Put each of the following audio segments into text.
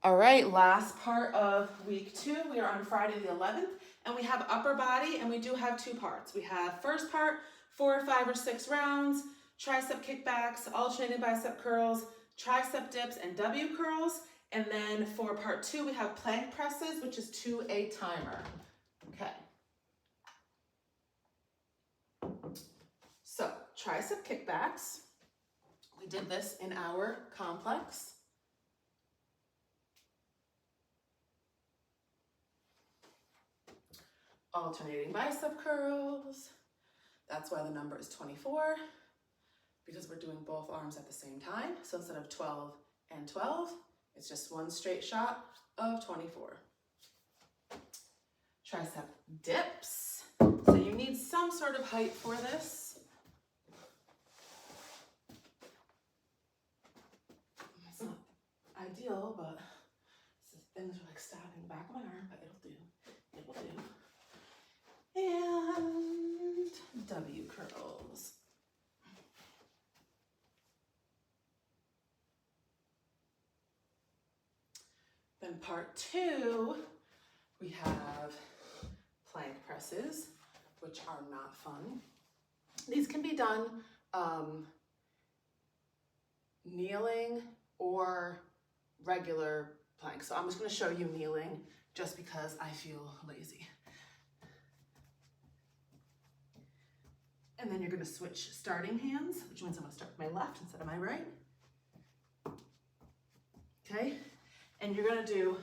All right, last part of week 2. We are on Friday the 11th, and we have upper body, and we do have 2 parts. We have first part, 4, 5, or 6 rounds, tricep kickbacks, alternating bicep curls, tricep dips, and W curls. And then for part 2, we have plank presses, which is to a timer. Okay. So tricep kickbacks. We did this in our complex. Alternating bicep curls. That's why the number is 24, because we're doing both arms at the same time. So instead of 12 and 12, it's just one straight shot of 24. Tricep dips. So you need some sort of height for this. It's not ideal, but things are like stabbing the back of my arm, but it'll do. It will do. And W curls. Then part 2, we have plank presses, which are not fun. These can be done kneeling or regular plank. So I'm just going to show you kneeling just because I feel lazy. And then you're going to switch starting hands, which means I'm going to start with my left instead of my right. Okay, and you're going to do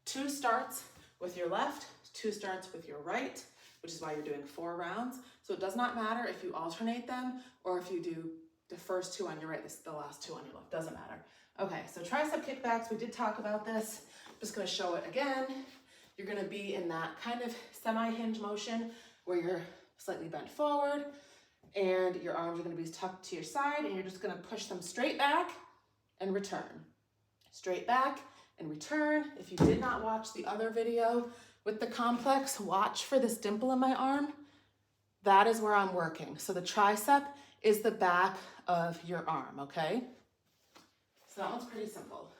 2 starts with your left, 2 starts with your right, which is why you're doing 4 rounds. So it does not matter if you alternate them or if you do the first 2 on your right, the last 2 on your left, doesn't matter. Okay, so tricep kickbacks, we did talk about this. I'm just going to show it again. You're going to be in that kind of semi-hinge motion where you're slightly bent forward and your arms are going to be tucked to your side, and you're just going to push them straight back and return. Straight back and return. If you did not watch the other video with the complex, watch for this dimple in my arm. That is where I'm working. So the tricep is the back of your arm, okay? So that one's pretty simple.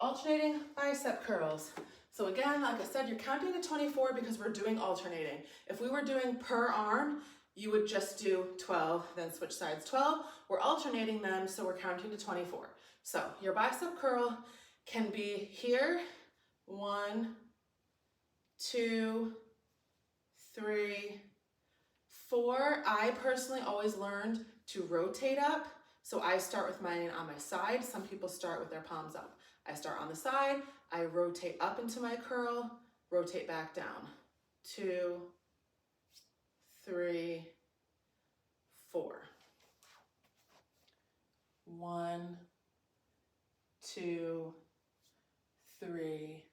Alternating bicep curls. So again, like I said, you're counting to 24 because we're doing alternating. If we were doing per arm, you would just do 12, then switch sides 12. We're alternating them, so we're counting to 24. So your bicep curl can be here, 1, 2, 3, 4. I personally always learned to rotate up. So I start with mine on my side. Some people start with their palms up. I start on the side, I rotate up into my curl, rotate back down. 2, 3, 4. 1, 2, 3,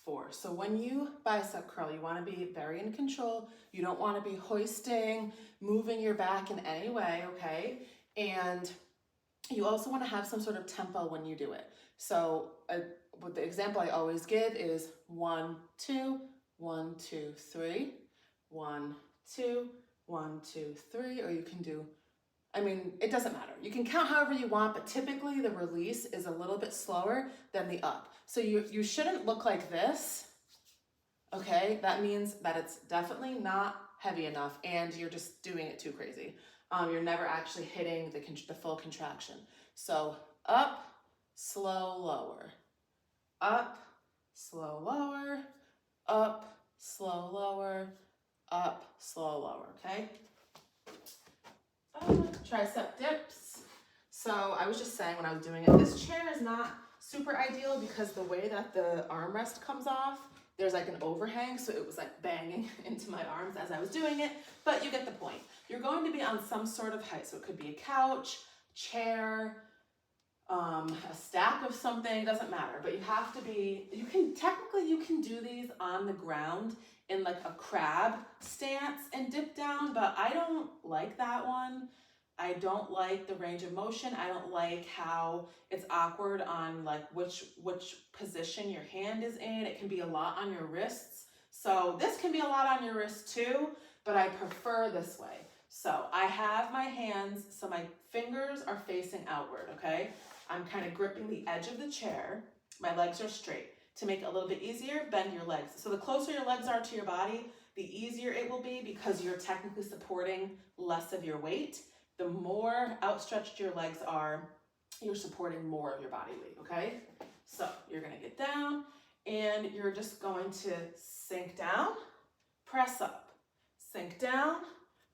4. So when you bicep curl, you want to be very in control. You don't want to be hoisting, moving your back in any way, okay? And you also want to have some sort of tempo when you do it. So with the example I always give is 1, 2, 1, 2, 3, 1, 2, 1, 2, 3, or you can do, I mean, it doesn't matter. You can count however you want, but typically the release is a little bit slower than the up. So you shouldn't look like this, okay? That means that it's definitely not heavy enough and you're just doing it too crazy. You're never actually hitting the full contraction. So up, slow, lower. Up, slow, lower. Up, slow, lower. Up, slow, lower, okay? Tricep dips. So I was just saying when I was doing it, this chair is not super ideal because the way that the armrest comes off, there's like an overhang, so it was like banging into my arms as I was doing it, but you get the point. You're going to be on some sort of height, so it could be a couch, chair, a stack of something, doesn't matter, but you have to be, you can do these on the ground in like a crab stance and dip down, but I don't like that one. I don't like the range of motion. I don't like how it's awkward on like which position your hand is in. It can be a lot on your wrists. So this can be a lot on your wrists too, but I prefer this way. So I have my hands, so my fingers are facing outward, okay? I'm kind of gripping the edge of the chair. My legs are straight. To make it a little bit easier, bend your legs. So the closer your legs are to your body, the easier it will be because you're technically supporting less of your weight. The more outstretched your legs are, you're supporting more of your body weight, okay? So you're gonna get down and you're just going to sink down, press up, sink down,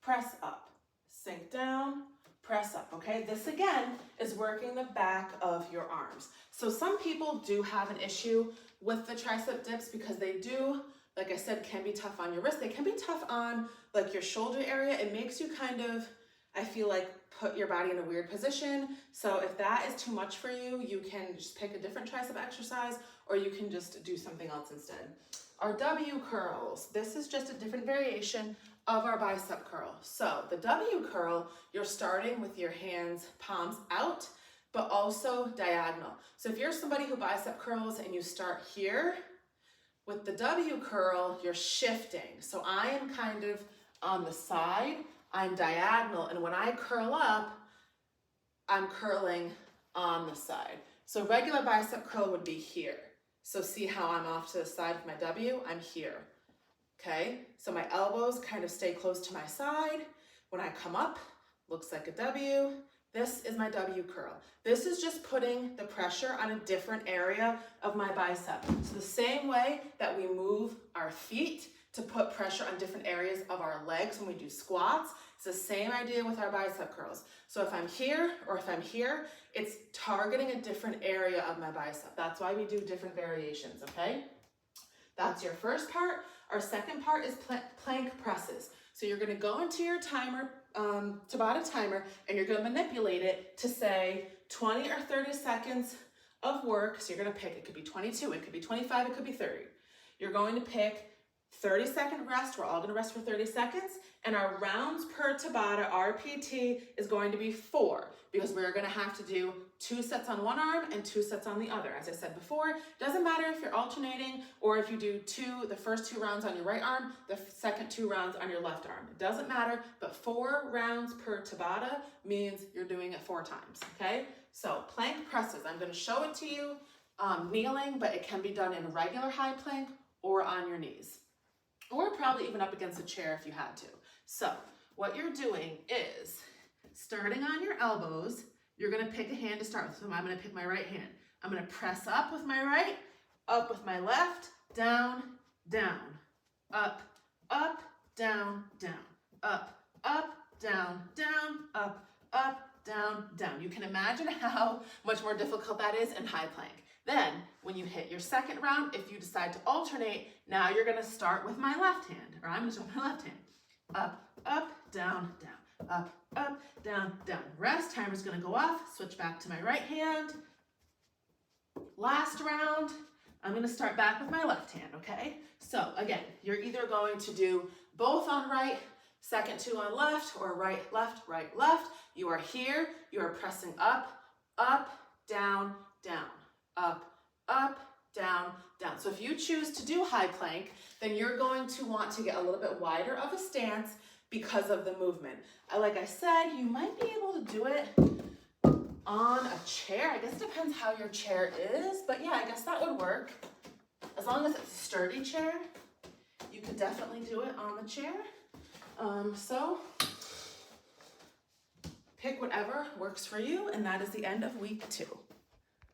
press up, sink down, press up, okay? This again is working the back of your arms. So some people do have an issue with the tricep dips because they do, like I said, can be tough on your wrist. They can be tough on like your shoulder area. It makes you kind of, I feel like, put your body in a weird position. So if that is too much for you, you can just pick a different tricep exercise or you can just do something else instead. Our W curls, this is just a different variation of our bicep curl. So the W curl, you're starting with your hands, palms out, but also diagonal. So if you're somebody who bicep curls and you start here, with the W curl, you're shifting. So I am kind of on the side, I'm diagonal, and when I curl up, I'm curling on the side. So regular bicep curl would be here. So see how I'm off to the side of my W? I'm here, okay? So my elbows kind of stay close to my side. When I come up, looks like a W. This is my W curl. This is just putting the pressure on a different area of my bicep. So the same way that we move our feet to put pressure on different areas of our legs when we do squats, it's the same idea with our bicep curls. So if I'm here or if I'm here, it's targeting a different area of my bicep. That's why we do different variations, okay? That's your first part. Our second part is plank presses. So you're gonna go into your timer, Tabata timer, and you're gonna manipulate it to say 20 or 30 seconds of work. So you're gonna pick, it could be 22, it could be 25, it could be 30. You're going to pick 30-second rest. We're all gonna rest for 30 seconds. And our rounds per Tabata, RPT, is going to be 4 because we're gonna have to do 2 sets on one arm and 2 sets on the other. As I said before, it doesn't matter if you're alternating or if you do the first 2 rounds on your right arm, the second 2 rounds on your left arm. It doesn't matter, but 4 rounds per Tabata means you're doing it 4 times, okay? So plank presses, I'm gonna show it to you kneeling, but it can be done in regular high plank or on your knees, or probably even up against a chair if you had to. So what you're doing is starting on your elbows, you're gonna pick a hand to start with. So I'm gonna pick my right hand. I'm gonna press up with my right, up with my left, down, down, up, up, down, down, up, down, down, up, down, down. You can imagine how much more difficult that is in high plank. Then, when you hit your second round, if you decide to alternate, now you're gonna start with my left hand, or I'm gonna start with my left hand. Up, down, down, up, down, down. Rest, timer's gonna go off, switch back to my right hand. Last round, I'm gonna start back with my left hand, okay? So again, you're either going to do both on right, second 2 on left, or right, left, left. You are here, you are pressing up, down, down. Up, down, down. So if you choose to do high plank, then you're going to want to get a little bit wider of a stance because of the movement. Like I said, you might be able to do it on a chair. I guess it depends how your chair is, but yeah, I guess that would work. As long as it's a sturdy chair, you could definitely do it on the chair. So pick whatever works for you, and that is the end of week 2.